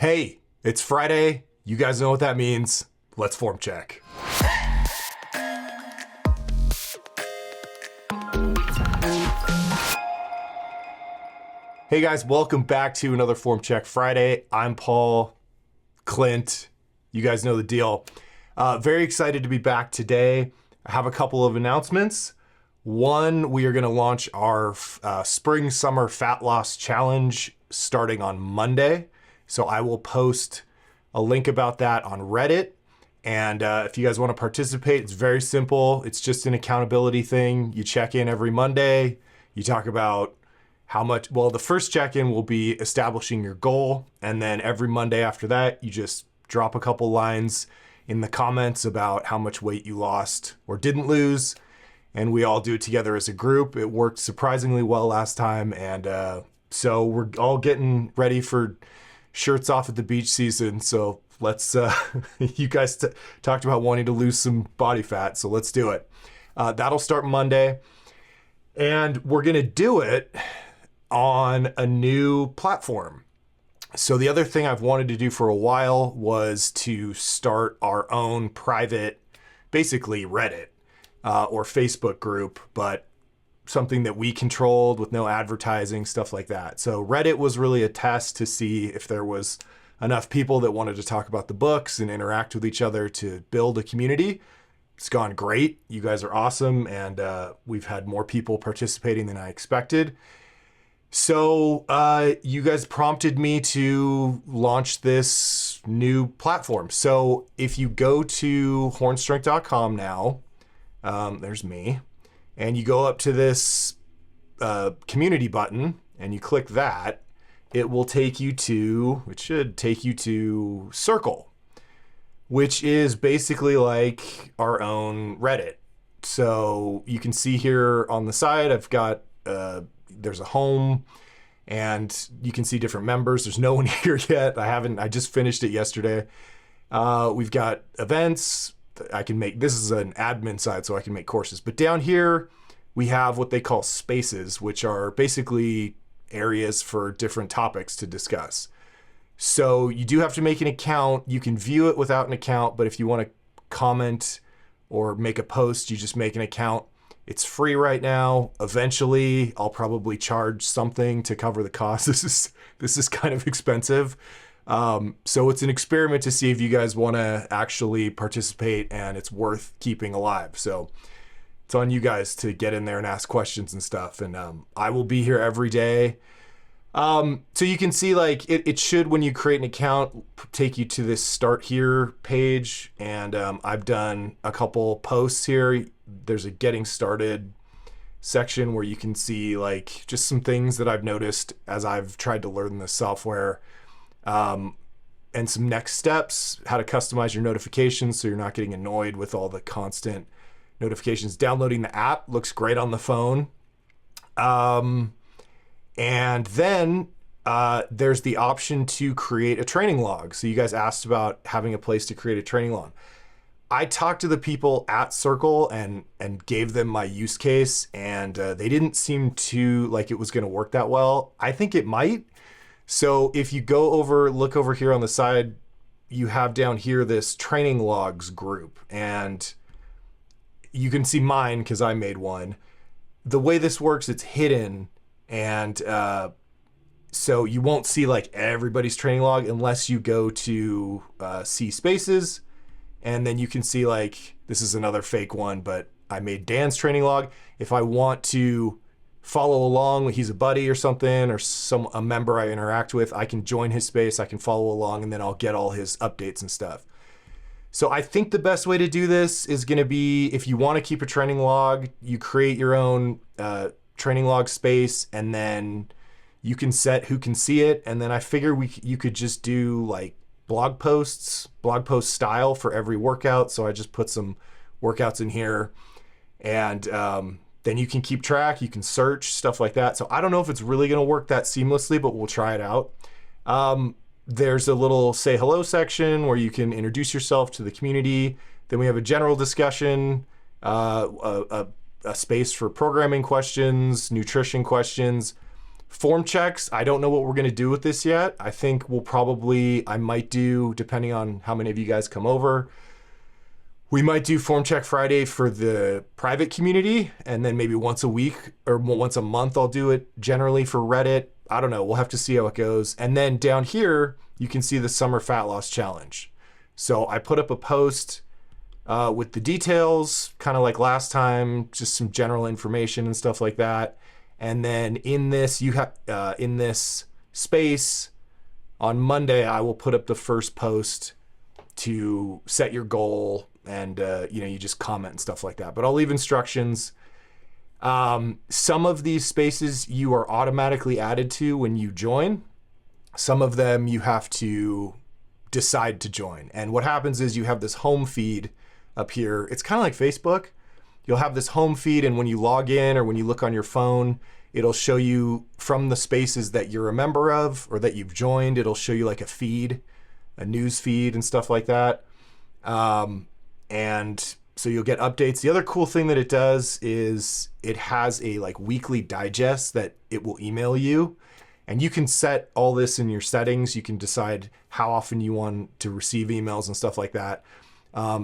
Hey, it's Friday. You guys know what that means. Let's form check. Hey guys, welcome back to another Form Check Friday. I'm Paul, Clint. You guys know the deal. Very excited to be back today. I have a couple of announcements. One, we are going to launch our spring summer fat loss challenge starting on Monday. So I will post a link about that on Reddit. And if you guys want to participate, it's very simple. It's just an accountability thing. You check in every Monday. You talk about how much, well, the first check-in will be establishing your goal. And then every Monday after that, you just drop a couple lines in the comments about how much weight you lost or didn't lose. And we all do it together as a group. It worked surprisingly well last time. And so we're all getting ready for shirts off at the beach season. So let's, you guys talked about wanting to lose some body fat. So let's do it. That'll start Monday. And we're going to do it on a new platform. So the other thing I've wanted to do for a while was to start our own private, basically Reddit or Facebook group, but something that we controlled with no advertising, stuff like that. So Reddit was really a test to see if there was enough people that wanted to talk about the books and interact with each other to build a community. It's gone great. You guys are awesome. And we've had more people participating than I expected. So you guys prompted me to launch this new platform. So if you go to HORNSTRENGTH.com now, there's me. And you go up to this community button and you click that, it will take you to, it should take you to Circle, which is basically like our own Reddit. So you can see here on the side, I've got, there's a home and you can see different members. There's no one here yet. I just finished it yesterday. We've got events. I can make, this is an admin side, so I can make courses. But down here, we have what they call spaces, which are basically areas for different topics to discuss. So you do have to make an account. You can view it without an account, but if you want to comment or make a post, you just make an account. It's free right now. Eventually, I'll probably charge something to cover the cost. This is kind of expensive. So it's an experiment to see if you guys want to actually participate and it's worth keeping alive. So it's on you guys to get in there and ask questions and stuff. And I will be here every day. So you can see like it should, when you create an account, take you to this start here page. And I've done a couple posts here. There's a getting started section where you can see like just some things that I've noticed as I've tried to learn this software. And some next steps, how to customize your notifications so you're not getting annoyed with all the constant notifications. Downloading the app looks great on the phone. And then there's the option to create a training log. So you guys asked about having a place to create a training log. I talked to the people at Circle and gave them my use case, and they didn't seem to like it was going to work that well. I think it might. So if you go over, look over here on the side, you have down here this training logs group, and you can see mine because I made one. The way this works, it's hidden, and so you won't see like everybody's training log unless you go to see spaces, and then you can see like, this is another fake one, but I made Dan's training log. If I want to follow along, he's a buddy or something, or a member I interact with, I can join his space, I can follow along, and then I'll get all his updates and stuff. So I think the best way to do this is going to be, if you want to keep a training log, you create your own training log space, and then you can set who can see it. And then I figure you could just do like blog post style for every workout. So I just put some workouts in here, and then you can keep track, you can search, stuff like that. So I don't know if it's really going to work that seamlessly, but we'll try it out. There's a little say hello section where you can introduce yourself to the community. Then we have a general discussion, a space for programming questions, nutrition questions, Form checks, I don't know what we're going to do with this yet. I think I might do, depending on how many of you guys come over, we might do Form Check Friday for the private community, and then maybe once a week or once a month I'll do it generally for Reddit. I don't know. We'll have to see how it goes. And then down here, you can see the Summer Fat Loss Challenge. So I put up a post with the details, kind of like last time, just some general information and stuff like that. And then in this, in this space on Monday, I will put up the first post to set your goal, and you just comment and stuff like that. But I'll leave instructions. Some of these spaces you are automatically added to when you join. Some of them you have to decide to join. And what happens is you have this home feed up here. It's kind of like Facebook. You'll have this home feed, and when you log in or when you look on your phone, it'll show you from the spaces that you're a member of or that you've joined. It'll show you like a feed, a news feed and stuff like that. And so you'll get updates. The other cool thing that it does is it has a like weekly digest that it will email you, and you can set all this in your settings. You can decide how often you want to receive emails and stuff like that.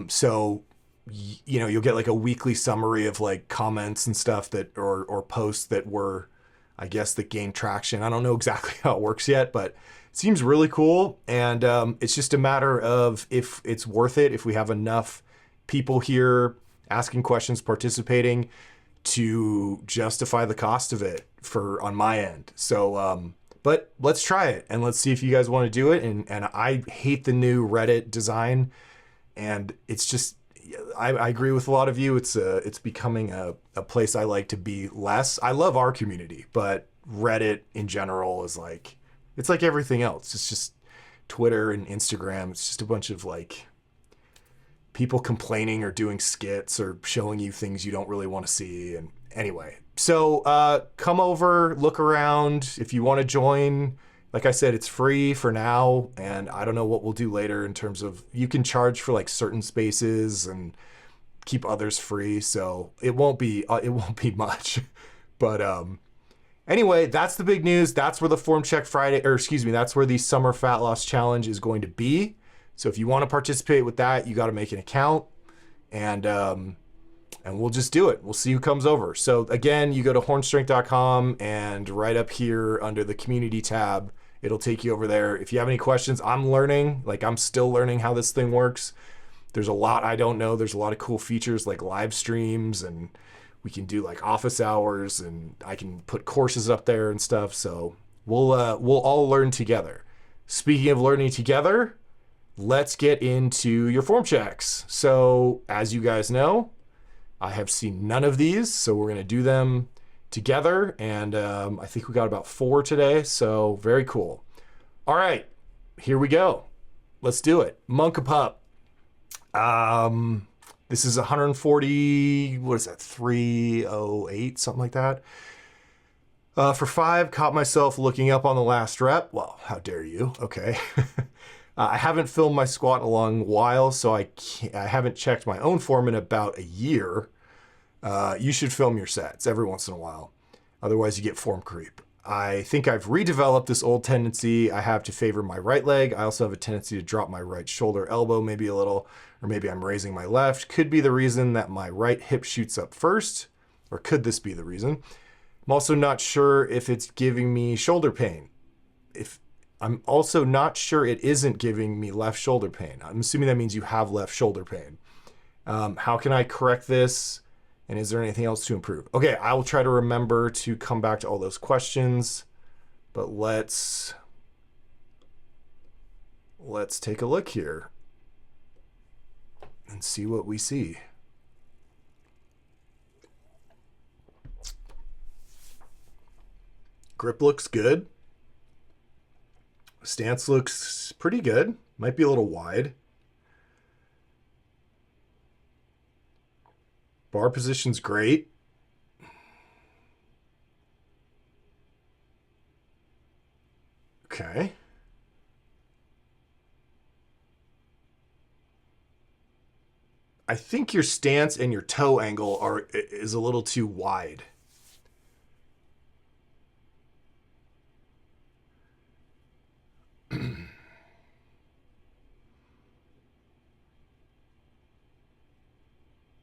So you'll get like a weekly summary of like comments and stuff that or posts that were, I guess, that gained traction. I don't know exactly how it works yet, but it seems really cool. And it's just a matter of if it's worth it, if we have enough people here asking questions, participating, to justify the cost of it on my end. So, but let's try it and let's see if you guys want to do it. And I hate the new Reddit design, and it's just, I agree with a lot of you. It's becoming a place I like to be less. I love our community, but Reddit in general is like, it's like everything else. It's just Twitter and Instagram. It's just a bunch of like people complaining or doing skits or showing you things you don't really want to see. And anyway, so come over, look around. If you want to join, like I said, it's free for now, and I don't know what we'll do later in terms of, you can charge for like certain spaces and keep others free. So it won't be much, but anyway, that's the big news. That's where the Form Check Friday, that's where the Summer Fat Loss Challenge is going to be. So if you want to participate with that, you got to make an account, and we'll just do it. We'll see who comes over. So again, you go to HORNSTRENGTH.com, and right up here under the community tab, it'll take you over there. If you have any questions, I'm still learning how this thing works. There's a lot I don't know. There's a lot of cool features like live streams, and we can do like office hours, and I can put courses up there and stuff. So we'll all learn together. Speaking of learning together, let's get into your form checks. So as you guys know, I have seen none of these, so we're going to do them together. And I think we got about 4 today, so very cool. All right, here we go. Let's do it. Monkahpup. This is 140, what is that, 308, something like that. For 5, caught myself looking up on the last rep. Well, how dare you? Okay. I haven't filmed my squat in a long while, so I haven't checked my own form in about a year. You should film your sets every once in a while. Otherwise, you get form creep. I think I've redeveloped this old tendency I have to favor my right leg. I also have a tendency to drop my right shoulder, elbow maybe a little, or maybe I'm raising my left. Could be the reason that my right hip shoots up first, or could this be the reason? I'm also not sure if it's giving me shoulder pain. I'm also not sure it isn't giving me left shoulder pain. I'm assuming that means you have left shoulder pain. How can I correct this? And is there anything else to improve? Okay, I will try to remember to come back to all those questions, but let's take a look here and see what we see. Grip looks good. Stance looks pretty good. Might be a little wide. Bar position's great. Okay. I think your stance and your toe angle is a little too wide.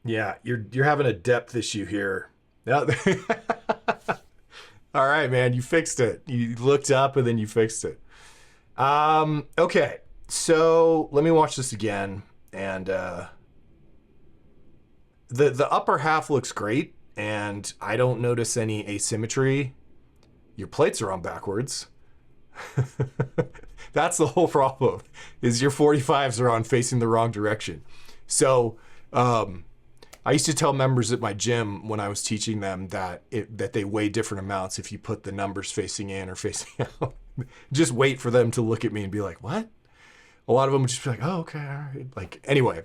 Yeah, you're having a depth issue here. Yeah. All right, man, you fixed it. You looked up and then you fixed it. Okay, so let me watch this again, and the upper half looks great, and I don't notice any asymmetry. Your plates are on backwards. That's the whole problem, is your 45s are on facing the wrong direction. So I used to tell members at my gym when I was teaching them that they weigh different amounts if you put the numbers facing in or facing out. Just wait for them to look at me and be like, what? A lot of them would just be like, oh, okay, all right. Like, anyway,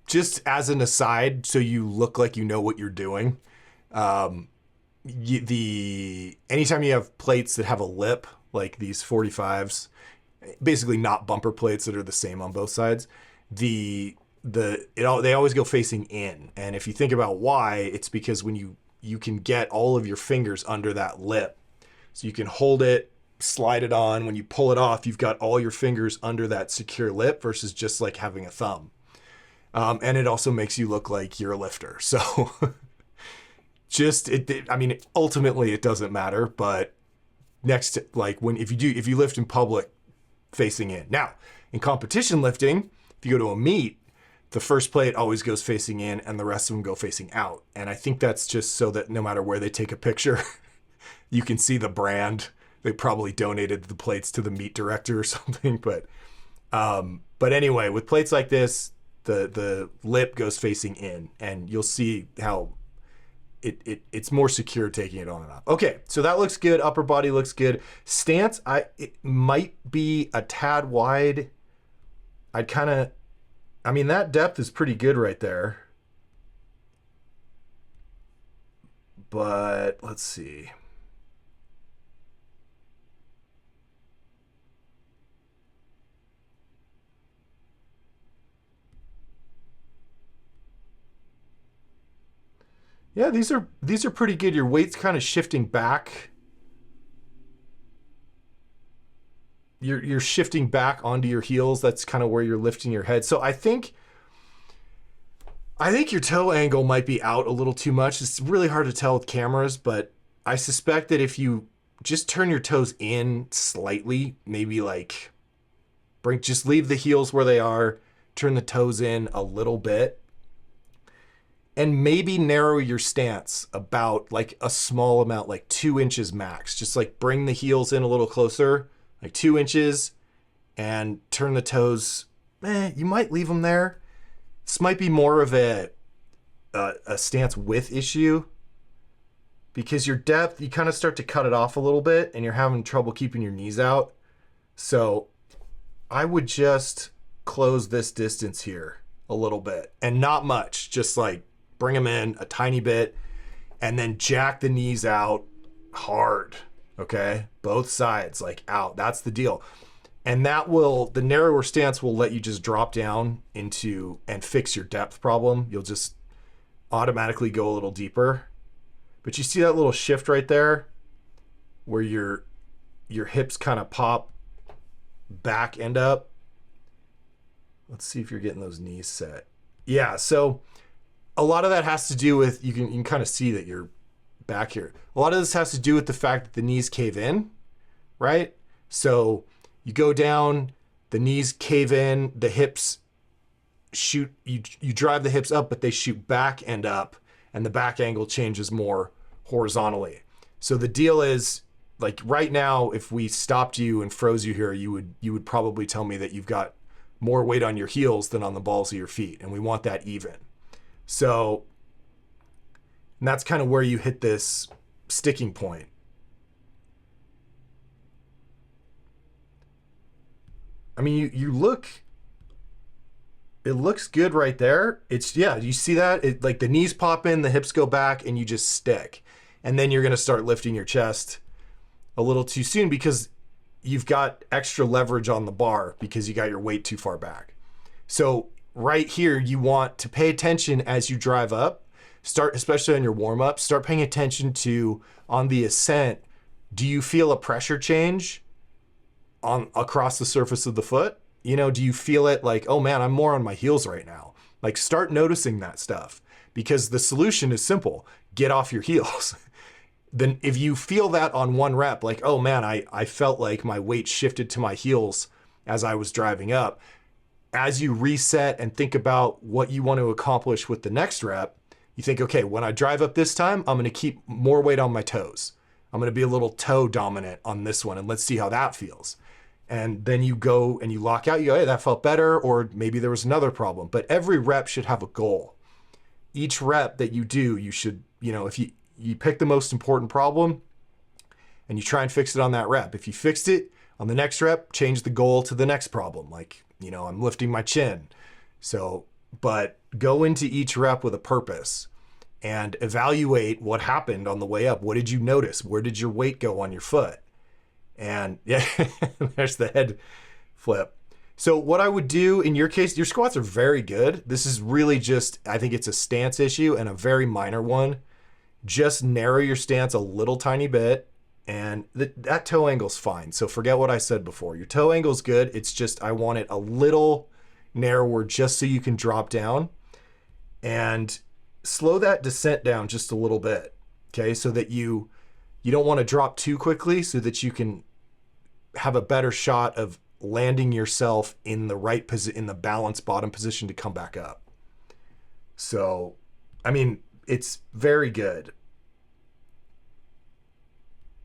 just as an aside, so you look like you know what you're doing, anytime you have plates that have a lip, like these 45s, basically not bumper plates that are the same on both sides, they always go facing in. And if you think about why, it's because when you can get all of your fingers under that lip, so you can hold it, slide it on. When you pull it off, you've got all your fingers under that secure lip versus just like having a thumb. And it also makes you look like you're a lifter. So ultimately it doesn't matter, but next to, like, if you lift in public facing in. Now, in competition lifting, if you go to a meet, the first plate always goes facing in and the rest of them go facing out. And I think that's just so that no matter where they take a picture, you can see the brand. They probably donated the plates to the meet director or something. But anyway, with plates like this, the lip goes facing in, and you'll see how it's more secure taking it on and off. Okay, so that looks good. Upper body looks good. Stance, it might be a tad wide. That depth is pretty good right there. But let's see. Yeah, these are pretty good. Your weight's kind of shifting back. You're shifting back onto your heels. That's kind of where you're lifting your head. So I think your toe angle might be out a little too much. It's really hard to tell with cameras, but I suspect that if you just turn your toes in slightly, maybe like just leave the heels where they are, turn the toes in a little bit, and maybe narrow your stance about like a small amount, like 2 inches max. Just like bring the heels in a little closer, like 2 inches, and turn the toes. You might leave them there. This might be more of a stance width issue, because your depth, you kind of start to cut it off a little bit and you're having trouble keeping your knees out. So I would just close this distance here a little bit, and not much, just like bring them in a tiny bit and then jack the knees out hard. Okay, both sides, like out. That's the deal. And the narrower stance will let you just drop down into and fix your depth problem. You'll just automatically go a little deeper. But you see that little shift right there where your hips kind of pop back and up? Let's see if you're getting those knees set. Yeah, so a lot of that has to do with, you can kind of see that you're back here. A lot of this has to do with the fact that the knees cave in, right? So you go down, the knees cave in, the hips shoot, you drive the hips up, but they shoot back and up, and the back angle changes more horizontally. So the deal is, like right now, if we stopped you and froze you here, you would probably tell me that you've got more weight on your heels than on the balls of your feet, and we want that even. So, and that's kind of where you hit this sticking point. I mean, it looks good right there. You see that? Like the knees pop in, the hips go back, and you just stick. And then you're going to start lifting your chest a little too soon because you've got extra leverage on the bar because you got your weight too far back. So right here, you want to pay attention as you drive up. Especially on your warm-up, start paying attention to, on the ascent, do you feel a pressure change across the surface of the foot? Do you feel it like, oh man, I'm more on my heels right now? Like start noticing that stuff, because the solution is simple. Get off your heels. Then if you feel that on one rep, like, oh man, I felt like my weight shifted to my heels as I was driving up. As you reset and think about what you want to accomplish with the next rep, you think, okay, when I drive up this time, I'm going to keep more weight on my toes. I'm going to be a little toe dominant on this one, and let's see how that feels. And then you go and you lock out, you go, hey, that felt better, or maybe there was another problem. But every rep should have a goal. Each rep that you do, you should, if you pick the most important problem and you try and fix it on that rep. If you fixed it on the next rep, change the goal to the next problem. Like, I'm lifting my chin. So, but go into each rep with a purpose and evaluate what happened on the way up. What did you notice? Where did your weight go on your foot? And yeah, there's the head flip. So what I would do in your case, your squats are very good. This is really just, I think it's a stance issue and a very minor one. Just narrow your stance a little tiny bit, and that toe angle's fine. So forget what I said before. Your toe angle's good. It's just I want it a little narrower just so you can drop down, and slow that descent down just a little bit, okay? So that you don't want to drop too quickly, so that you can have a better shot of landing yourself in the right position, in the balanced bottom position to come back up. So, I mean, it's very good.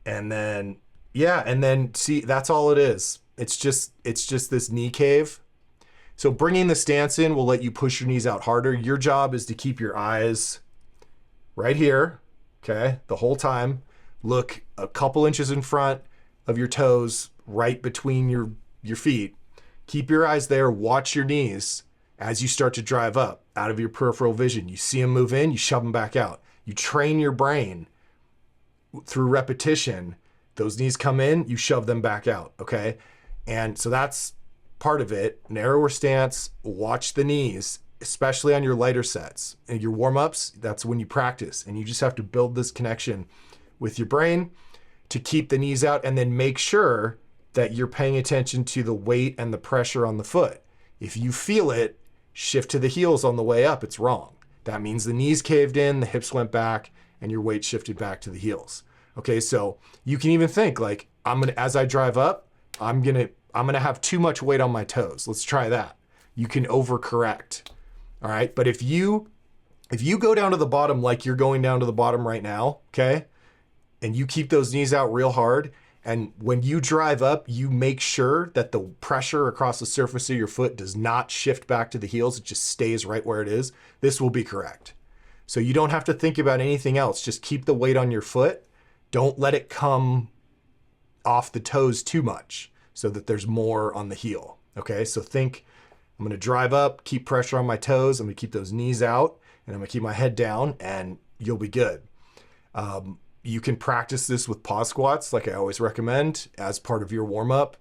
And then, yeah, and then see, that's all it is. It's just this knee cave. So bringing the stance in will let you push your knees out harder. Your job is to keep your eyes right here, okay, the whole time. Look a couple inches in front of your toes, right between your feet. Keep your eyes there, watch your knees as you start to drive up out of your peripheral vision. You see them move in, you shove them back out. You train your brain through repetition. Those knees come in, you shove them back out, okay? And so that's part of it. Narrower stance, watch the knees, especially on your lighter sets. And your warm-ups, that's when you practice. And you just have to build this connection with your brain to keep the knees out, and then make sure that you're paying attention to the weight and the pressure on the foot. If you feel it, shift to the heels on the way up, it's wrong. That means the knees caved in, the hips went back, and your weight shifted back to the heels. Okay, so you can even think like, as I drive up, I'm gonna have too much weight on my toes. Let's try that. You can overcorrect. All right, but if you go down to the bottom like you're going down to the bottom right now, okay, and you keep those knees out real hard, and when you drive up, you make sure that the pressure across the surface of your foot does not shift back to the heels. It just stays right where it is. This will be correct. So you don't have to think about anything else. Just keep the weight on your foot. Don't let it come off the toes too much so that there's more on the heel. Okay, so think, I'm gonna drive up, keep pressure on my toes. I'm gonna keep those knees out, and I'm gonna keep my head down, and you'll be good. You can practice this with pause squats, like I always recommend, as part of your warm-up.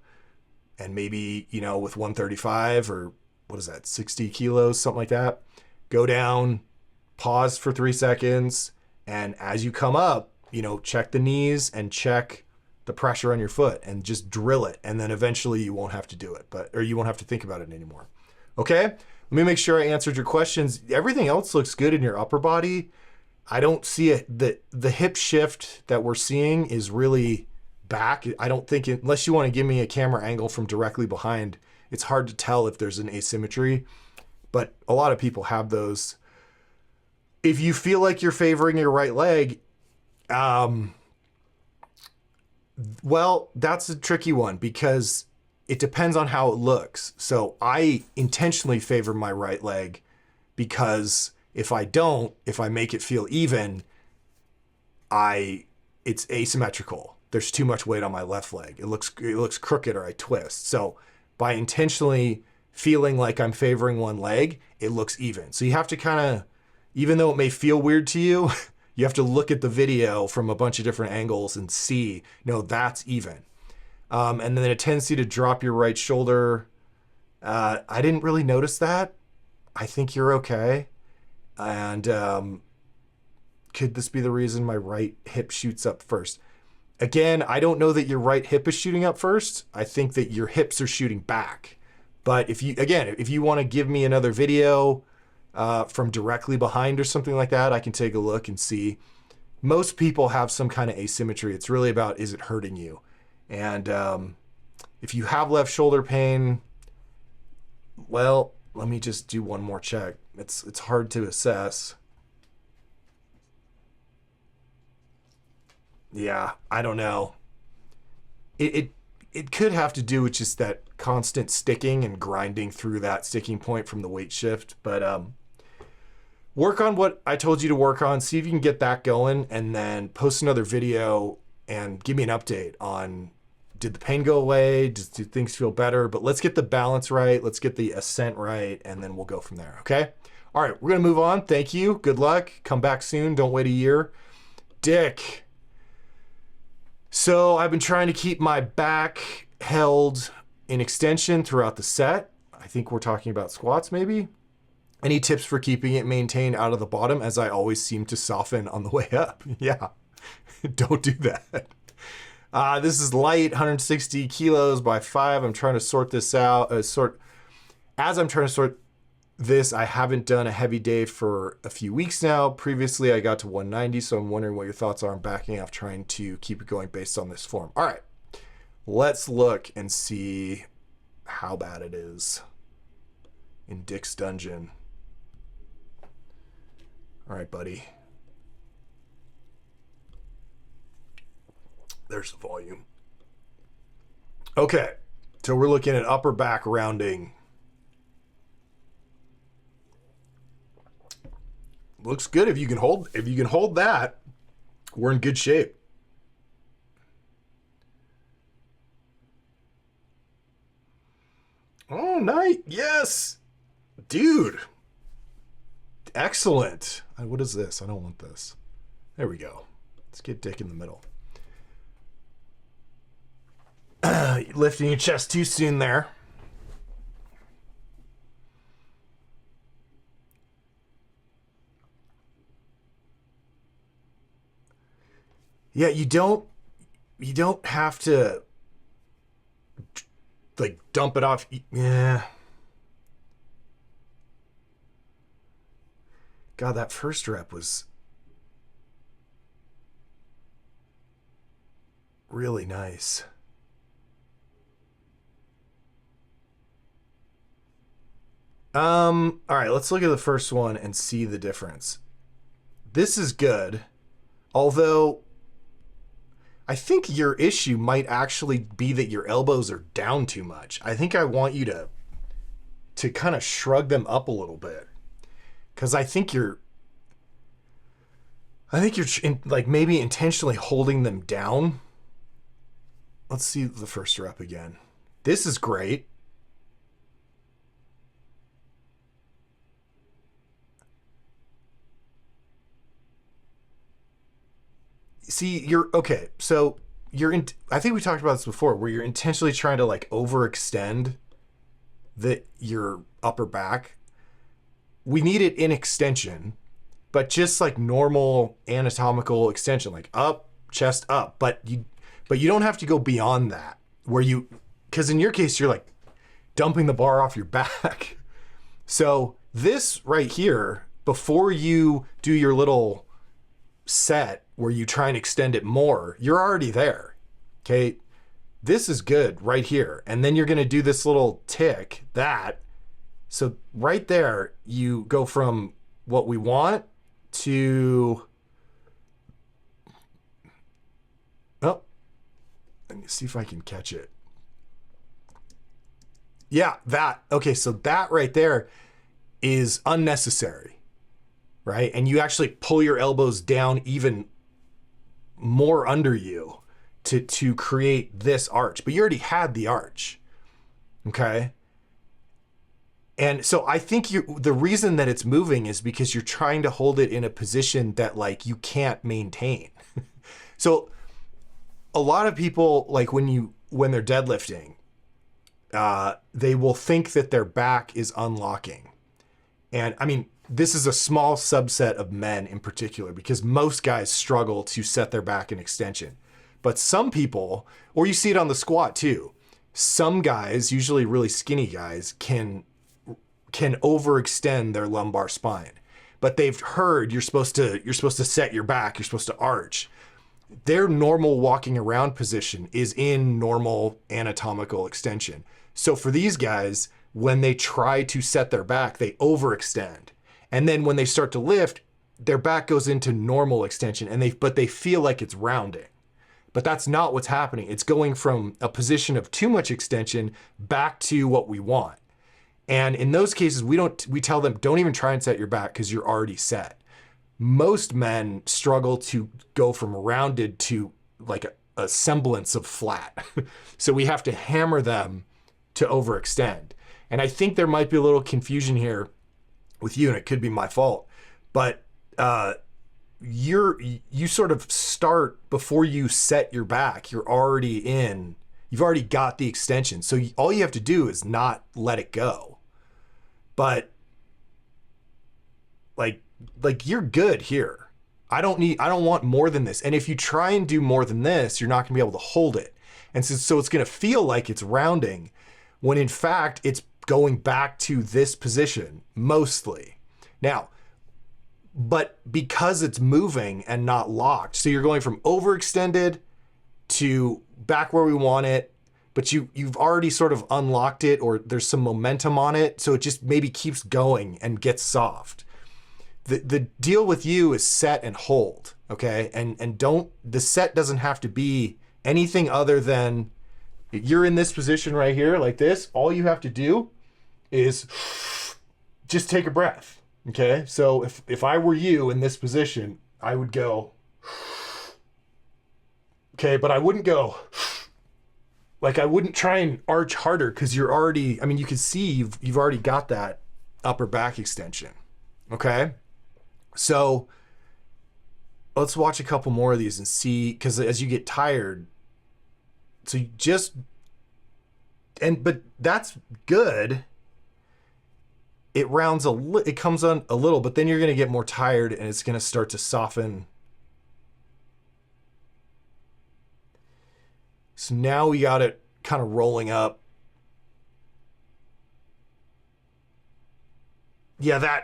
And maybe, with 135 or what is that, 60 kilos, something like that. Go down, pause for 3 seconds. And as you come up, check the knees and check the pressure on your foot and just drill it. And then eventually you won't have to do it, or you won't have to think about it anymore. Okay, let me make sure I answered your questions. Everything else looks good in your upper body. I don't see it. The hip shift that we're seeing is really back. I don't think, unless you want to give me a camera angle from directly behind, it's hard to tell if there's an asymmetry, but a lot of people have those. If you feel like you're favoring your right leg, well, that's a tricky one because it depends on how it looks. So I intentionally favor my right leg because if I make it feel even, it's asymmetrical. There's too much weight on my left leg. It looks crooked, or I twist. So by intentionally feeling like I'm favoring one leg, it looks even. So you have to kind of, even though it may feel weird to you, you have to look at the video from a bunch of different angles and see, no, that's even. And then a tendency to drop your right shoulder. I didn't really notice that. I think you're okay. And could this be the reason my right hip shoots up first? Again, I don't know that your right hip is shooting up first. I think that your hips are shooting back. But if you want to give me another video from directly behind or something like that, I can take a look and see. Most people have some kind of asymmetry. It's really about, is it hurting you? And if you have left shoulder pain, well, let me just do one more check. It's hard to assess. Yeah, I don't know. It could have to do with just that constant sticking and grinding through that sticking point from the weight shift. But work on what I told you to work on. See if you can get that going, and then post another video and give me an update on, did the pain go away? Do things feel better? But let's get the balance right. Let's get the ascent right, and then we'll go from there, okay? All right, we're going to move on. Thank you. Good luck. Come back soon. Don't wait a year. Dick. So I've been trying to keep my back held in extension throughout the set. I think we're talking about squats maybe. Any tips for keeping it maintained out of the bottom, as I always seem to soften on the way up? Yeah, don't do that. This is light, 160 kilos by 5. I'm trying to sort this out. As I'm trying to sort this, I haven't done a heavy day for a few weeks now. Previously, I got to 190, so I'm wondering what your thoughts are on backing off, trying to keep it going based on this form. All right, let's look and see how bad it is in Dick's dungeon. All right, buddy. There's the volume. Okay, so we're looking at upper back rounding. Looks good. If you can hold that, we're in good shape. Oh, nice. Yes. Dude. Excellent. What is this? I don't want this. There we go. Let's get Dick in the middle. Lifting your chest too soon there. Yeah, you don't have to like dump it off. Yeah. God, that first rep was really nice. All right, let's look at the first one and see the difference. This is good, although I think your issue might actually be that your elbows are down too much. I think I want you to kind of shrug them up a little bit, because I think you're like maybe intentionally holding them down. Let's see the first rep again. This is great. See, okay. So I think we talked about this before, where you're intentionally trying to like overextend your upper back. We need it in extension, but just like normal anatomical extension, like up, chest up. But you don't have to go beyond that, because in your case, you're like dumping the bar off your back. So this right here, before you do your little set where you try and extend it more, you're already there. Okay. This is good right here. And then you're going to do this little tick, that. So right there, you go from what we want to, oh, let me see if I can catch it. Yeah, that. Okay, so that right there is unnecessary, right? And you actually pull your elbows down even more under you to create this arch, but you already had the arch. Okay. And so I think the reason that it's moving is because you're trying to hold it in a position that like you can't maintain. So a lot of people, like when they're deadlifting, they will think that their back is unlocking. And I mean, this is a small subset of men in particular, because most guys struggle to set their back in extension. But some people, or you see it on the squat too, some guys, usually really skinny guys, can can overextend their lumbar spine. But they've heard you're supposed to set your back, you're supposed to arch. Their normal walking around position is in normal anatomical extension. So for these guys, when they try to set their back, they overextend. And then when they start to lift, their back goes into normal extension, but they feel like it's rounding. But that's not what's happening. It's going from a position of too much extension back to what we want. And in those cases, we tell them, don't even try and set your back because you're already set. Most men struggle to go from rounded to like a semblance of flat. So we have to hammer them to overextend. And I think there might be a little confusion here with you, and it could be my fault, but you sort of start before you set your back. You've already got the extension. So all you have to do is not let it go. But like you're good here. I don't want more than this. And if you try and do more than this, you're not gonna be able to hold it. And so it's gonna feel like it's rounding when in fact it's going back to this position mostly. Now, but because it's moving and not locked, so you're going from overextended to back where we want it, but you've already sort of unlocked it, or there's some momentum on it, so it just maybe keeps going and gets soft. The deal with you is set and hold, okay? And the set doesn't have to be anything other than you're in this position right here, like this. All you have to do is just take a breath, okay? So if I were you in this position, I would go, okay, but I wouldn't go, like I wouldn't try and arch harder because you're already, I mean, you can see you've already got that upper back extension, okay? So let's watch a couple more of these and see, because as you get tired, so you but that's good. It it comes on a little, but then you're going to get more tired and it's going to start to soften. So now we got it kind of rolling up. Yeah,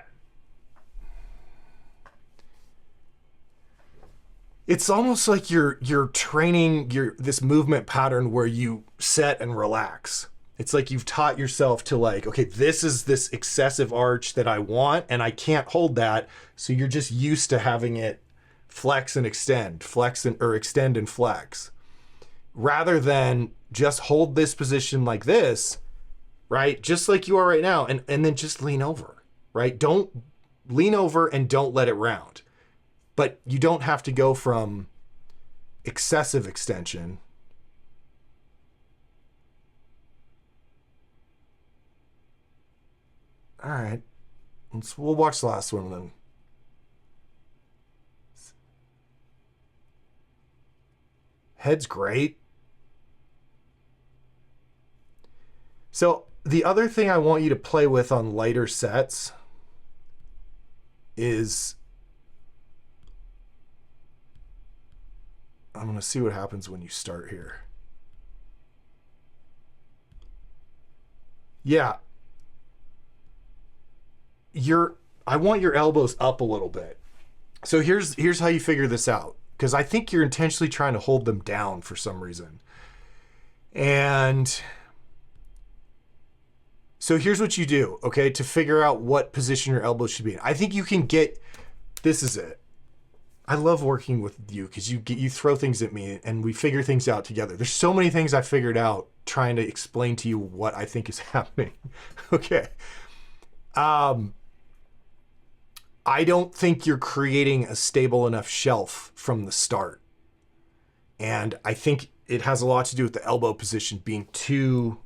it's almost like you're training this movement pattern where you set and relax. It's like you've taught yourself to like, okay, this is this excessive arch that I want and I can't hold that. So you're just used to having it flex and extend, or extend and flex, rather than just hold this position like this, right? Just like you are right now, and then just lean over, right? Don't lean over and don't let it round. But you don't have to go from excessive extension all right, we'll watch the last one then. Head's great. So the other thing I want you to play with on lighter sets is, I'm going to see what happens when you start here. Yeah. I want your elbows up a little bit. So here's how you figure this out, because I think you're intentionally trying to hold them down for some reason. And so here's what you do, okay, to figure out what position your elbows should be in. I think you can this is it. I love working with you because you throw things at me and we figure things out together. There's so many things I figured out trying to explain to you what I think is happening. Okay. I don't think you're creating a stable enough shelf from the start. And I think it has a lot to do with the elbow position being too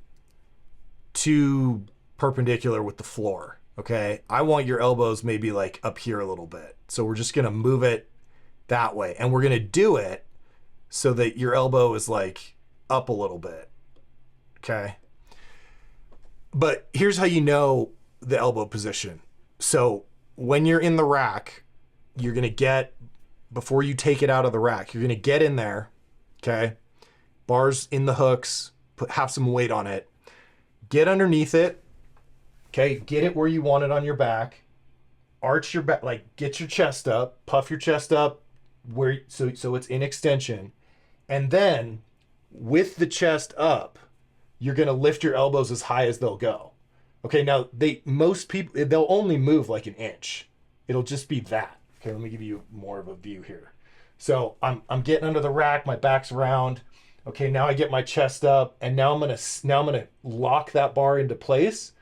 perpendicular with the floor. Okay. I want your elbows maybe like up here a little bit. So we're just going to move it that way. And we're going to do it so that your elbow is like up a little bit. Okay. But here's how you know the elbow position. So when you're in the rack, you're going to before you take it out of the rack, you're going to get in there. Okay. Bars in the hooks, have some weight on it, get underneath it. Okay, get it where you want it on your back. Arch your back, like get your chest up, puff your chest up where so it's in extension. And then with the chest up, you're going to lift your elbows as high as they'll go. Okay, now most people, they'll only move like an inch. It'll just be that. Okay, let me give you more of a view here. So I'm getting under the rack, my back's round. Okay, now I get my chest up, and now I'm gonna lock that bar into place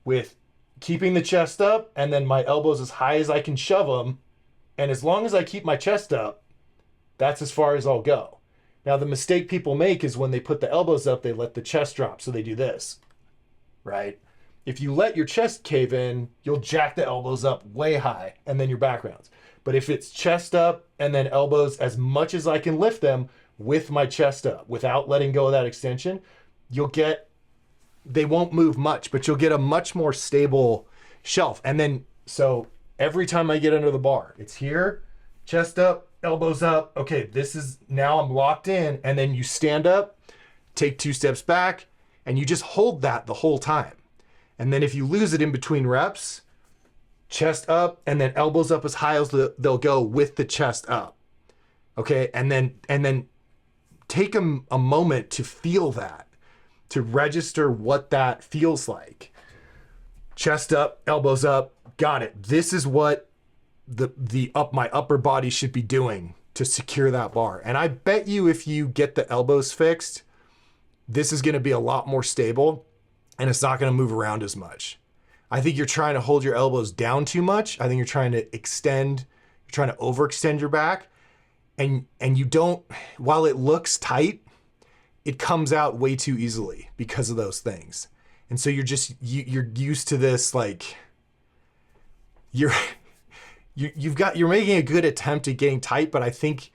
with keeping the chest up, and then my elbows as high as I can shove them. And as long as I keep my chest up, that's as far as I'll go. Now, the mistake people make is when they put the elbows up, they let the chest drop. So they do this, right? If you let your chest cave in, you'll jack the elbows up way high and then your back rounds. But if it's chest up and then elbows as much as I can lift them with my chest up without letting go of that extension, they won't move much, but you'll get a much more stable shelf. And then, so every time I get under the bar, it's here, chest up, elbows up. Okay, this is, now I'm locked in. And then you stand up, take 2 steps back, and you just hold that the whole time. And then if you lose it in between reps, chest up, and then elbows up as high as they'll go with the chest up. Okay, and then take a moment to feel that, to register what that feels like. Chest up, elbows up, got it. This is what my upper body should be doing to secure that bar. And I bet you if you get the elbows fixed, this is going to be a lot more stable and it's not going to move around as much. I think you're trying to hold your elbows down too much. I think you're trying to overextend your back, and you don't, while it looks tight, it comes out way too easily because of those things. And so you're used to this, like you're making a good attempt at getting tight, but I think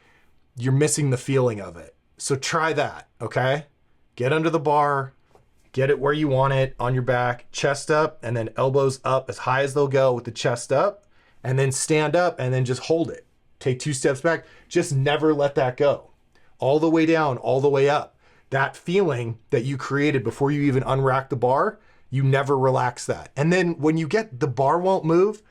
you're missing the feeling of it. So try that, okay? Get under the bar, get it where you want it on your back, chest up, and then elbows up as high as they'll go with the chest up, and then stand up and then just hold it. Take 2 steps back, just never let that go. All the way down, all the way up. That feeling that you created before you even unrack the bar, you never relax that. And then when you get, the bar won't move,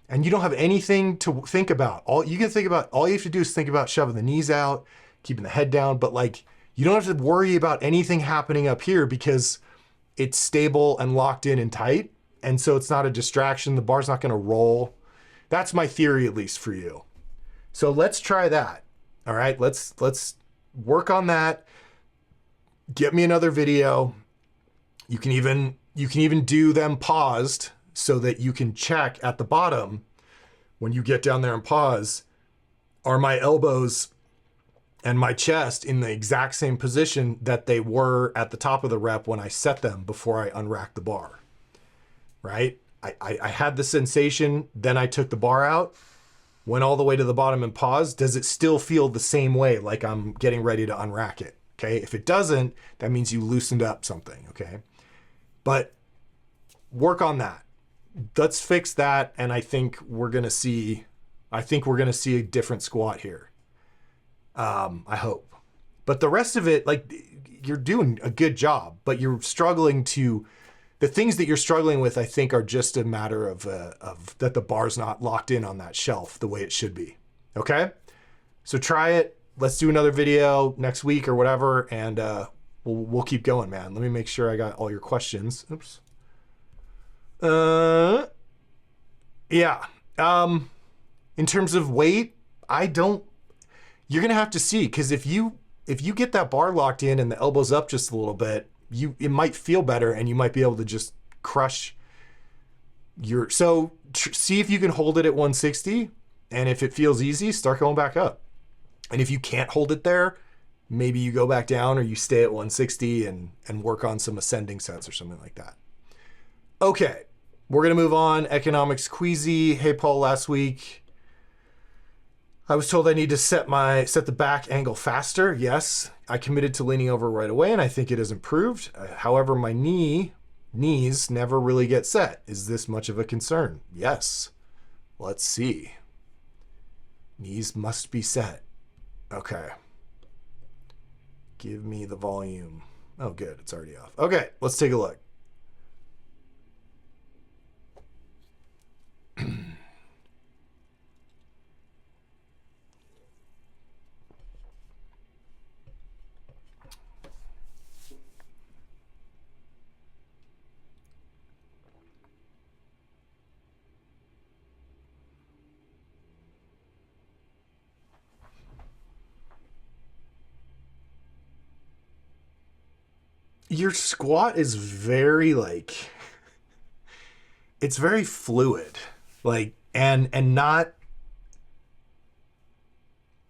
and you don't have anything to think about. All you have to do is think about shoving the knees out, keeping the head down, but like, you don't have to worry about anything happening up here because it's stable and locked in and tight. And so it's not a distraction. The bar's not gonna roll. That's my theory, at least for you. So let's try that. All right, let's work on that. Get me another video. You can even do them paused so that you can check at the bottom when you get down there and pause, are my elbows and my chest in the exact same position that they were at the top of the rep when I set them before I unracked the bar, right? I had the sensation, then I took the bar out, went all the way to the bottom and paused. Does it still feel the same way, like I'm getting ready to unrack it? Okay, if it doesn't, that means you loosened up something, okay? But work on that. Let's fix that, and I think we're gonna see a different squat here. I hope. But the rest of it, like, you're doing a good job, but you're struggling to, the things that you're struggling with, I think, are just a matter of that the bar's not locked in on that shelf the way it should be. Okay? So try it. Let's do another video next week or whatever, and we'll keep going, man. Let me make sure I got all your questions. Oops. Yeah. In terms of weight, you're gonna have to see, because if you get that bar locked in and the elbows up just a little bit, it might feel better and you might be able to just crush your, see if you can hold it at 160, and if it feels easy, start going back up. And if you can't hold it there, maybe you go back down or you stay at 160 and work on some ascending sets or something like that. Okay, we're gonna move on. Economics Queasy. Hey Paul, last week I was told I need to set the back angle faster. Yes, I committed to leaning over right away, and I think it has improved. However, my knees never really get set. Is this much of a concern? Yes. Let's see. Knees must be set. Okay. Give me the volume. Oh, good. It's already off. Okay, let's take a look. your squat is very like, it's very fluid, like, and not,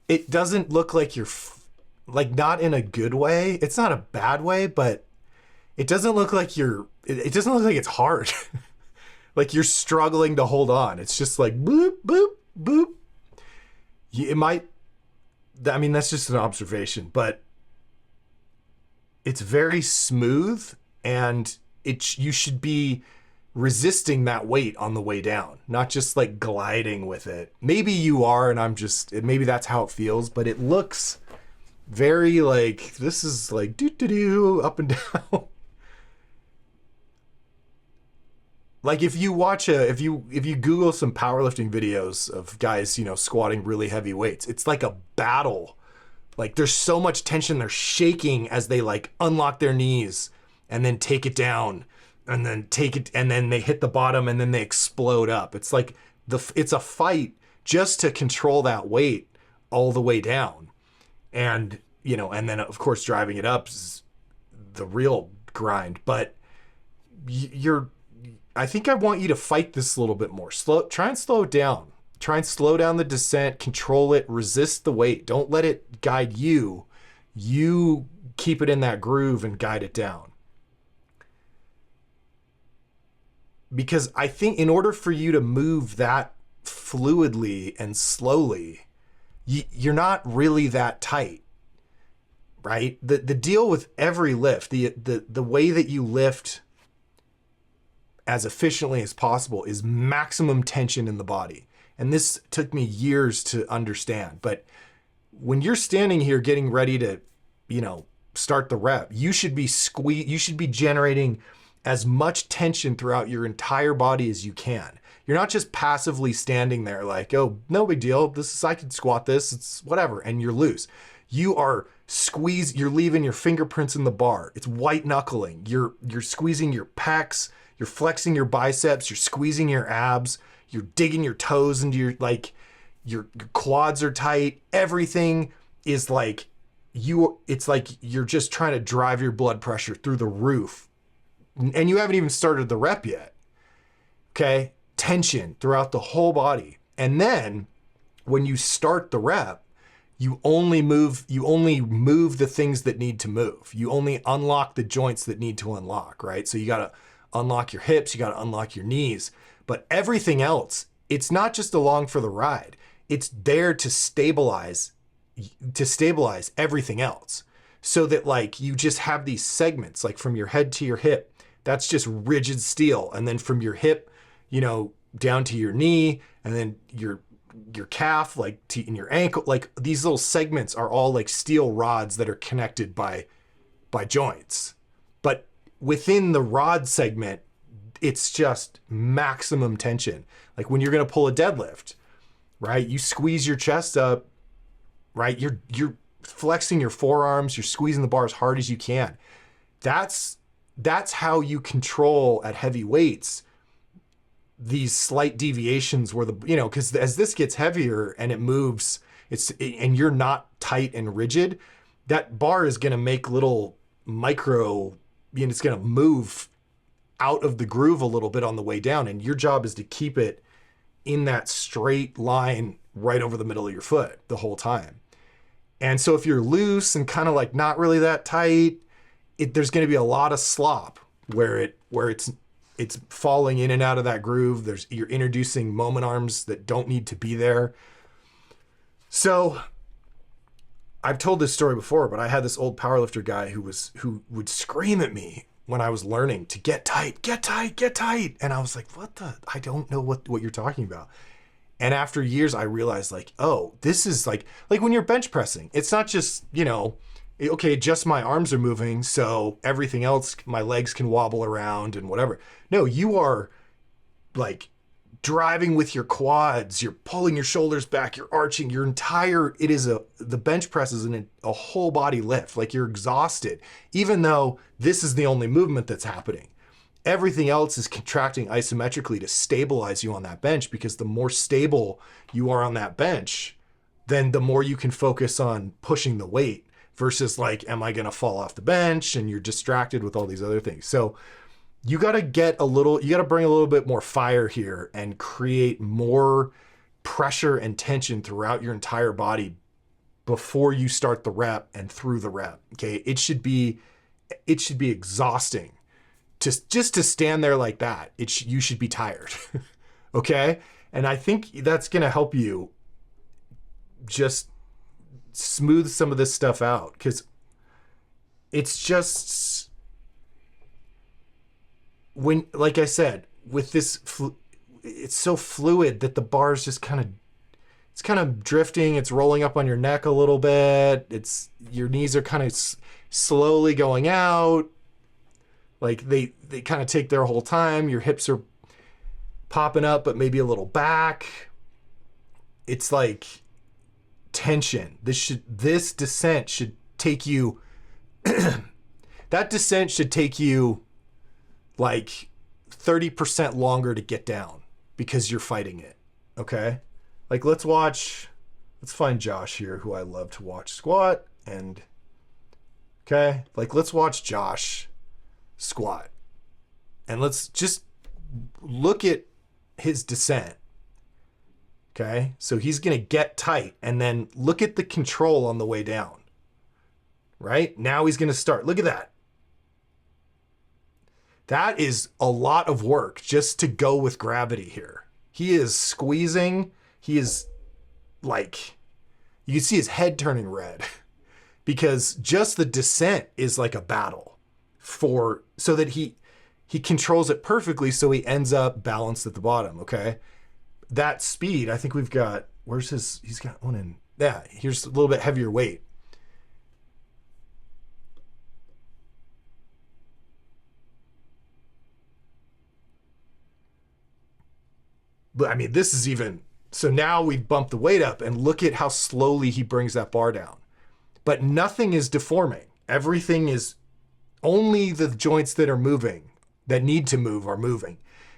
it doesn't look like you're like, not in a good way. It's not a bad way, but it doesn't look like it doesn't look like it's hard. Like you're struggling to hold on. It's just like boop, boop, boop. It might, I mean, that's just an observation, but it's very smooth, and you should be resisting that weight on the way down, not just like gliding with it. Maybe you are, and maybe that's how it feels, but it looks very like, this is like doo-doo-doo, up and down. Like if you watch if you Google some powerlifting videos of guys, you know, squatting really heavy weights, it's like a battle. Like there's so much tension, they're shaking as they like unlock their knees and then take it down and then take it, and then they hit the bottom and then they explode up. It's like it's a fight just to control that weight all the way down. And, you know, and then of course driving it up is the real grind. But I think I want you to fight this a little bit more. Try and slow it down. Try and slow down the descent, control it, resist the weight. Don't let it guide you. You keep it in that groove and guide it down. Because I think in order for you to move that fluidly and slowly, you're not really that tight, right? The deal with every lift, the way that you lift as efficiently as possible is maximum tension in the body. And this took me years to understand. But when you're standing here getting ready to, you know, start the rep, you should be generating as much tension throughout your entire body as you can. You're not just passively standing there like, oh, no big deal. I can squat this, it's whatever. And you're loose. You are you're leaving your fingerprints in the bar. It's white knuckling. You're squeezing your pecs, you're flexing your biceps, you're squeezing your abs, you're digging your toes into your quads are tight. Everything is like, it's like you're just trying to drive your blood pressure through the roof. And you haven't even started the rep yet. Okay? Tension throughout the whole body. And then when you start the rep, you only move the things that need to move. You only unlock the joints that need to unlock, right? So you got to unlock your hips, you got to unlock your knees. But everything else, it's not just along for the ride. It's there to stabilize everything else. So that like you just have these segments, like from your head to your hip, that's just rigid steel. And then from your hip, you know, down to your knee, and then your calf, like in your ankle, like these little segments are all like steel rods that are connected by joints. But within the rod segment, it's just maximum tension. Like when you're going to pull a deadlift, right? You squeeze your chest up, right? You're flexing your forearms, you're squeezing the bar as hard as you can. That's how you control at heavy weights these slight deviations where because as this gets heavier and it moves, and you're not tight and rigid, that bar is going to make little micro, it's going to move out of the groove a little bit on the way down. And your job is to keep it in that straight line right over the middle of your foot the whole time. And so if you're loose and kind of like not really that tight, there's going to be a lot of slop where it's falling in and out of that groove. You're introducing moment arms that don't need to be there. So I've told this story before, but I had this old powerlifter guy who would scream at me when I was learning to get tight, get tight, get tight. And I was like, I don't know what you're talking about. And after years, I realized like, oh, this is like when you're bench pressing, it's not just, okay, just my arms are moving, so everything else, my legs can wobble around and whatever. No, you are like driving with your quads, you're pulling your shoulders back, you're arching the bench press is a whole body lift. Like you're exhausted, even though this is the only movement that's happening. Everything else is contracting isometrically to stabilize you on that bench, because the more stable you are on that bench, then the more you can focus on pushing the weight versus like, am I going to fall off the bench? And you're distracted with all these other things. So you got to bring a little bit more fire here and create more pressure and tension throughout your entire body before you start the rep and through the rep. Okay. It should be exhausting just to stand there like that. You should be tired. Okay. And I think that's going to help you just smooth some of this stuff out, because it's just, when, like I said, with this, it's so fluid that the bar is just it's kind of drifting. It's rolling up on your neck a little bit. Your knees are kind of slowly going out. Like they kind of take their whole time. Your hips are popping up, but maybe a little back. It's like tension. This descent should take you, that descent should take you like 30% longer to get down because you're fighting it. Okay. Like let's find Josh here, who I love to watch squat. And okay, like let's watch Josh squat, and let's just look at his descent. Okay. So he's going to get tight, and then look at the control on the way down. Right now he's going to start. Look at that. That is a lot of work just to go with gravity here. He is squeezing. He is like, you can see his head turning red because just the descent is like a battle so that he controls it perfectly. So he ends up balanced at the bottom. Okay. That speed, I think we've got, he's got one in, yeah, here's a little bit heavier weight. But I mean, this is even, so now we've bumped the weight up, and look at how slowly he brings that bar down. But nothing is deforming. Everything is, only the joints that are moving, that need to move, are moving.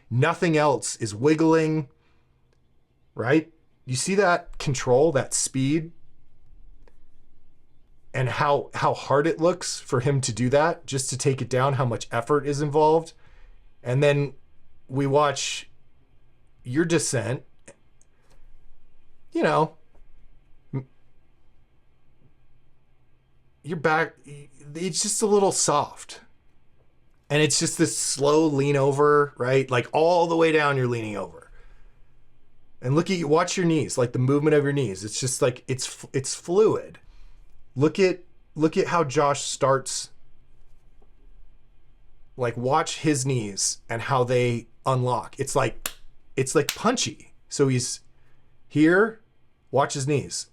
Nothing else is wiggling, right? You see that control, that speed, and how hard it looks for him to do that, just to take it down, how much effort is involved. And then we watch your descent, you know, your back, it's just a little soft. And it's just this slow lean over, right? Like all the way down, you're leaning over. And watch your knees, like the movement of your knees. It's just like, it's fluid. Look at how Josh starts. Like watch his knees and how they unlock. It's like punchy. So he's here, watch his knees.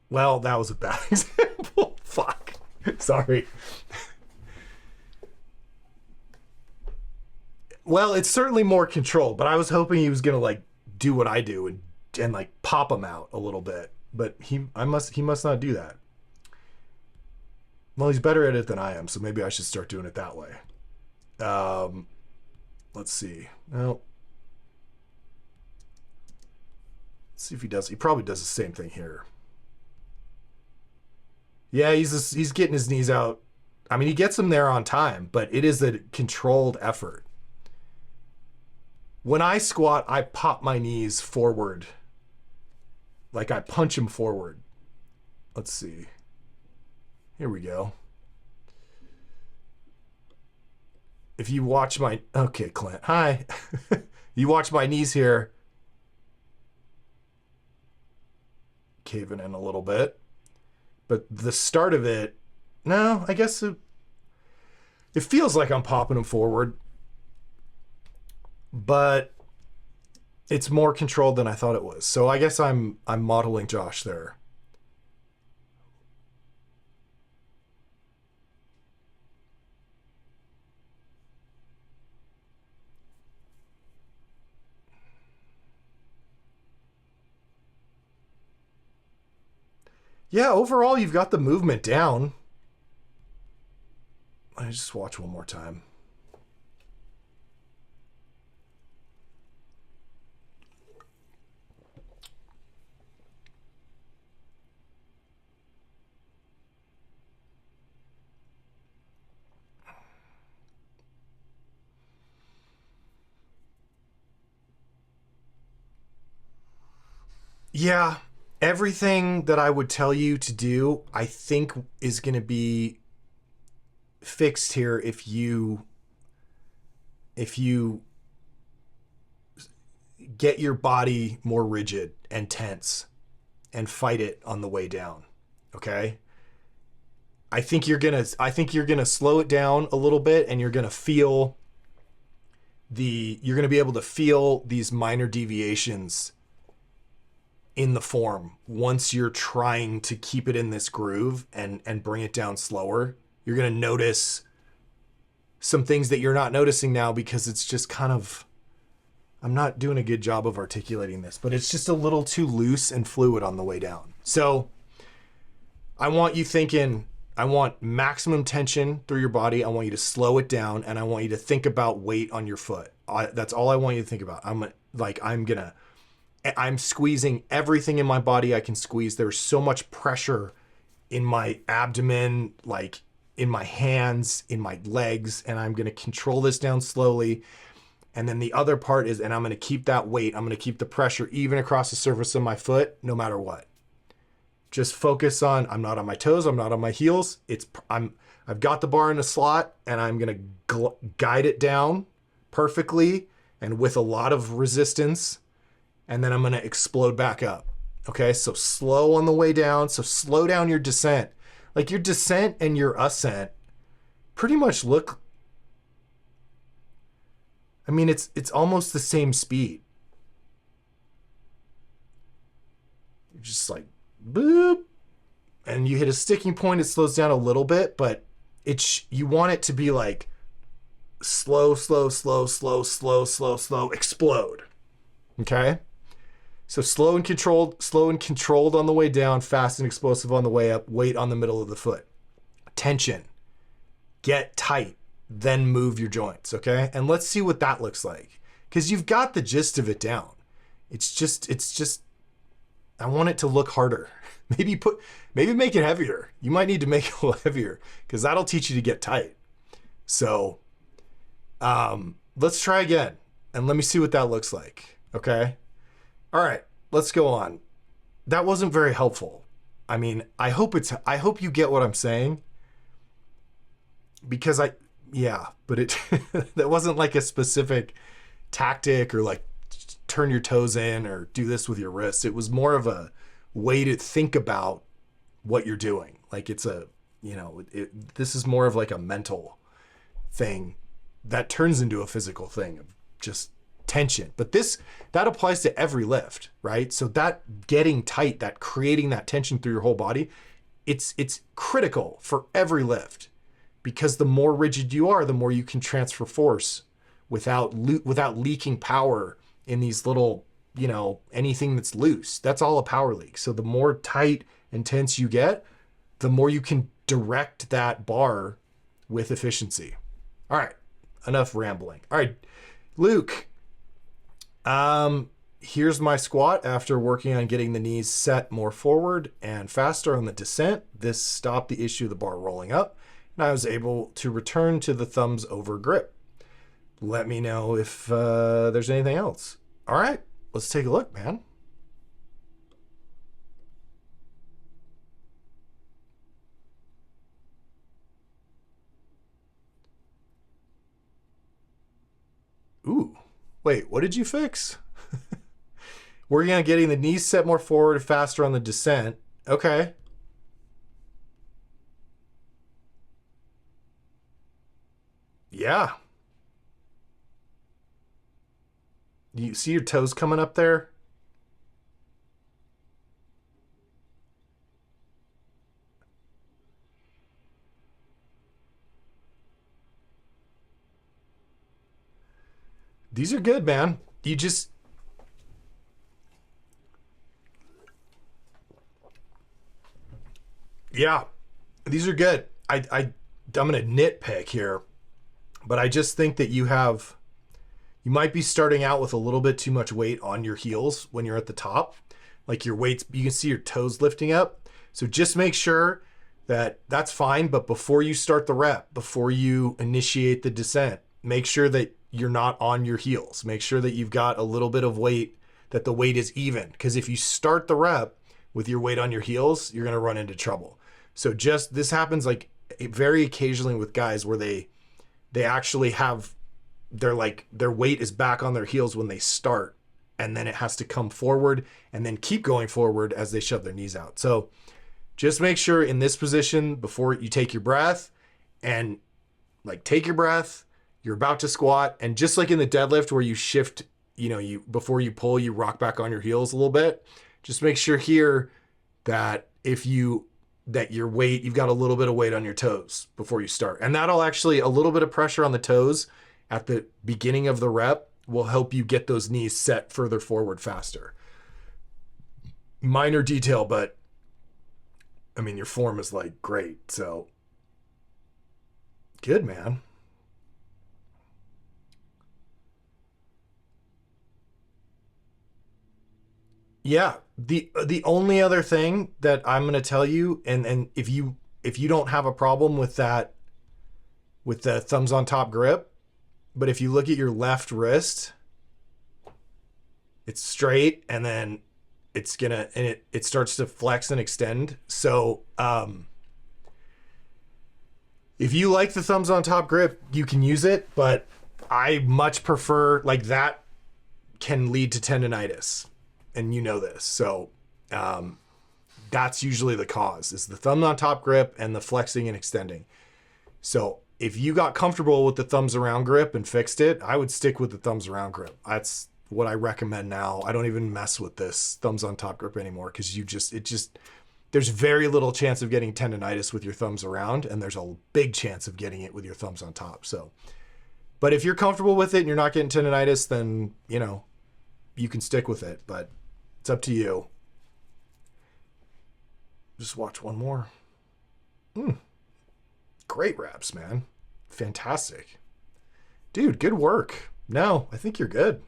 Well, that was a bad example. Fuck. Sorry. Well, it's certainly more controlled, but I was hoping he was going to like do what I do and like pop him out a little bit, but he must not do that. Well, he's better at it than I am, so maybe I should start doing it that way. Let's see. Well, let's see if he does. He probably does the same thing here. Yeah, he's getting his knees out. I mean, he gets them there on time, but it is a controlled effort. When I squat, I pop my knees forward. Like I punch them forward. Let's see. Here we go. If you watch okay, Clint, hi. You watch my knees here. Caving in a little bit. But the start of it, no, I guess it feels like I'm popping them forward. But it's more controlled than I thought it was. So I guess I'm modeling Josh there. Yeah, overall, you've got the movement down. Let me just watch one more time. Yeah, everything that I would tell you to do, I think is going to be fixed here if you get your body more rigid and tense and fight it on the way down. Okay? I think you're going to slow it down a little bit, and you're going to be able to feel these minor deviations in the form once you're trying to keep it in this groove and bring it down slower. You're going to notice some things that you're not noticing now because it's just kind of, I'm not doing a good job of articulating this, but it's just a little too loose and fluid on the way down. So I want you thinking, I want maximum tension through your body. I want you to slow it down, and I want you to think about weight on your foot. That's all I want you to think about. I'm squeezing everything in my body I can squeeze. There's so much pressure in my abdomen, like in my hands, in my legs, and I'm going to control this down slowly. And then the other part is, and I'm going to keep that weight, I'm going to keep the pressure even across the surface of my foot, no matter what. Just focus on, I'm not on my toes, I'm not on my heels. I've got the bar in a slot, and I'm going to guide it down perfectly and with a lot of resistance. And then I'm going to explode back up. Okay, so slow on the way down. So slow down your descent. Like your descent and your ascent pretty much look, I mean, it's almost the same speed. You're just like, boop. And you hit a sticking point, it slows down a little bit, but you want it to be like slow, slow, slow, slow, slow, slow, slow, explode. Okay? So slow and controlled on the way down, fast and explosive on the way up, weight on the middle of the foot. Tension. Get tight, then move your joints, okay? And let's see what that looks like. Because you've got the gist of it down. It's just, I want it to look harder. Maybe make it heavier. You might need to make it a little heavier, because that'll teach you to get tight. So let's try again, and let me see what that looks like, okay? All right, let's go on. That wasn't very helpful. I mean, I hope you get what I'm saying, because but it that wasn't like a specific tactic or like turn your toes in or do this with your wrists. It was more of a way to think about what you're doing. Like this is more of like a mental thing that turns into a physical thing of just tension. But that applies to every lift, right? So that getting tight, that creating that tension through your whole body, it's critical for every lift, because the more rigid you are, the more you can transfer force without leaking power in these little, anything that's loose. That's all a power leak. So the more tight and tense you get, the more you can direct that bar with efficiency. All right, enough rambling. All right, Luke, here's my squat after working on getting the knees set more forward and faster on the descent. This stopped the issue of the bar rolling up, and I was able to return to the thumbs over grip. Let me know if there's anything else. All right, let's take a look, man. Ooh, wait, what did you fix? Working on getting the knees set more forward and faster on the descent. Okay. Yeah. You see your toes coming up there? These are good, man. Yeah, these are good. I'm going to nitpick here, but I just think that you might be starting out with a little bit too much weight on your heels when you're at the top. Like your weights, you can see your toes lifting up. So just make sure that that's fine. But before you start the rep, before you initiate the descent, make sure that you're not on your heels. Make sure that you've got a little bit of weight that the weight is even. Because if you start the rep with your weight on your heels, you're going to run into trouble. So just, this happens like very occasionally with guys where they actually have their weight is back on their heels when they start, and then it has to come forward and then keep going forward as they shove their knees out. So just make sure in this position before you take your breath, and like take your breath, you're about to squat, and just like in the deadlift where you shift, before you pull, you rock back on your heels a little bit. Just make sure here that your weight, you've got a little bit of weight on your toes before you start. And that'll actually, a little bit of pressure on the toes at the beginning of the rep will help you get those knees set further forward faster. Minor detail, but I mean, your form is like great. So good, man. Yeah. The only other thing that I'm going to tell you, and if you don't have a problem with that, with the thumbs on top grip, but if you look at your left wrist, it's straight, and then it starts to flex and extend. So, if you like the thumbs on top grip, you can use it, but I much prefer, like, that can lead to tendonitis. And you know this. So that's usually the cause, is the thumb on top grip and the flexing and extending. So if you got comfortable with the thumbs around grip and fixed it, I would stick with the thumbs around grip. That's what I recommend now. I don't even mess with this thumbs on top grip anymore, because there's very little chance of getting tendonitis with your thumbs around, and there's a big chance of getting it with your thumbs on top. So, but if you're comfortable with it and you're not getting tendonitis, then, you can stick with it, but it's up to you. Just watch one more. Great reps, man. Fantastic. Dude, good work. No, I think you're good.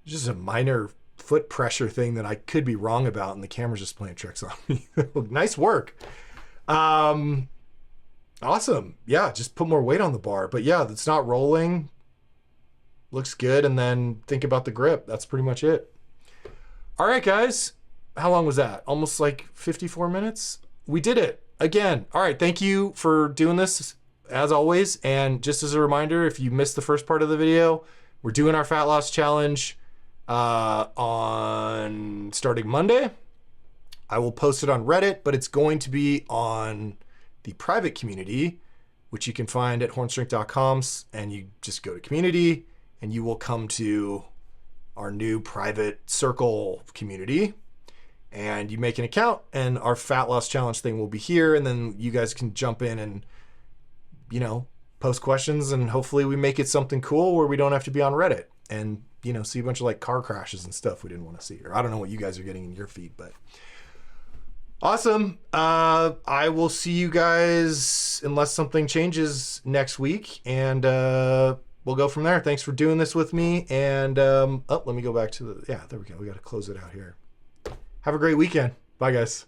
Just a minor foot pressure thing that I could be wrong about, and the camera's just playing tricks on me. Nice work. Awesome. Yeah, just put more weight on the bar. But yeah, it's not rolling. Looks good. And then think about the grip. That's pretty much it. All right, guys. How long was that? Almost like 54 minutes? We did it again. All right. Thank you for doing this, as always. And just as a reminder, if you missed the first part of the video, we're doing our fat loss challenge on starting Monday. I will post it on Reddit, but it's going to be on the private community, which you can find at hornstrength.com, and you just go to community and you will come to our new private circle community, and you make an account, and our fat loss challenge thing will be here. And then you guys can jump in and, post questions, and hopefully we make it something cool where we don't have to be on Reddit and, see a bunch of like car crashes and stuff we didn't want to see, or I don't know what you guys are getting in your feed, but awesome. I will see you guys, unless something changes, next week, and we'll go from there. Thanks for doing this with me. And let me go back to there we go. We got to close it out here. Have a great weekend. Bye, guys.